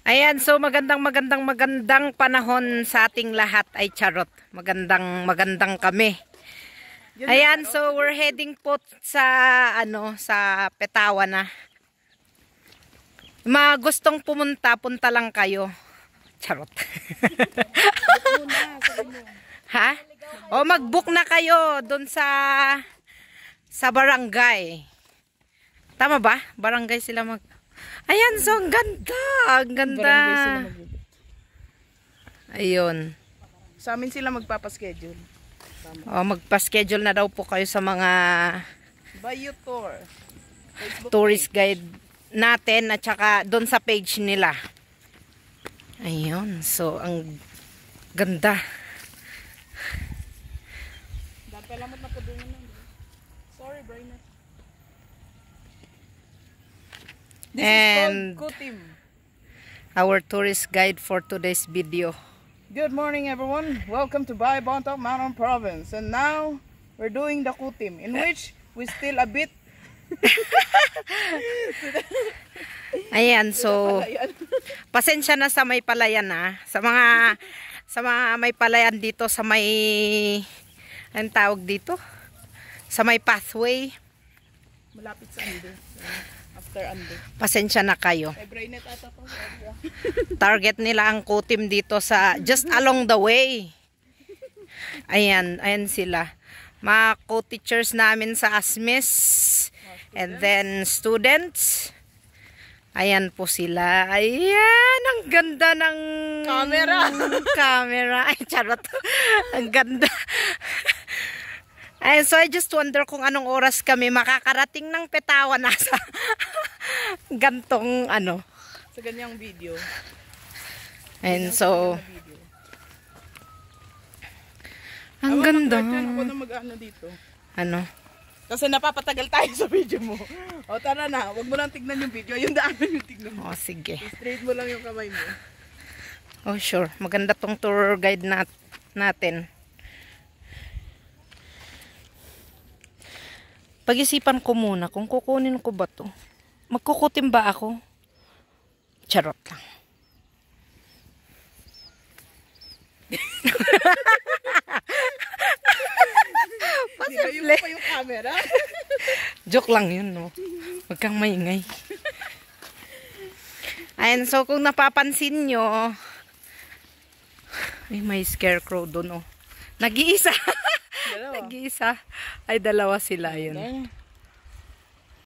Ayan, so magandang panahon sa ating lahat. Ay charot, magandang kami. Ayan, so we're heading po sa sa Petawa na. Mga gustong punta lang kayo. Charot. Ha? O mag-book na kayo doon sa barangay. Tama ba? Barangay sila mag... Ayan, so ang ganda. Ang ganda. Ayun. Sa amin sila magpapaschedule. O, magpa-schedule na daw po kayo sa mga Bayou Tour. tourist guide natin at saka doon sa page nila. Ayun. So, ang ganda. Salamat na po doon na. Sorry, Brina. This And is called Kutim. Our tourist guide for today's video. Good morning, everyone. Welcome to Bay Bontoc Mountain Province. And now, we're doing the Kutim, in which we still a bit... Ayan, so pasensya na sa may palayan ha. Sa mga may palayan dito sa may anong tawag dito? Sa may pathway. Malapit sa Ando. After Ando. Pasensya na kayo. Ay, Brainet ata po. Target nila ang Kutim dito sa just along the way. Ayan sila. Mga co-teachers namin sa ASMES. And then students. Ayan po sila. Ayan, ang ganda ng camera. Ay, charot. Ang ganda. Ayan, so I just wonder kung anong oras kami makakarating ng Petawa na sa gantong Sa ganyang video. Ayan, so ang ganda. Ako na mag-ano dito. Ano? Kasi napapatagal tayo sa video mo. O tara na, wag mo lang tignan yung video. Yung daanan yung tignan mo. O, sige. Straight mo lang yung kamay mo. Oh, sure. Maganda tong tour guide natin. Pag-isipan ko muna kung kukunin ko ba to. Magkukutim ba ako? Charot lang. Nilayo mo pa yung camera. Joke lang yun, no? Huwag kang maingay. Ayan, so kung napapansin nyo, ay, may scarecrow doon, oh. Nag-iisa. Nag-iisa. Ay, dalawa sila yun.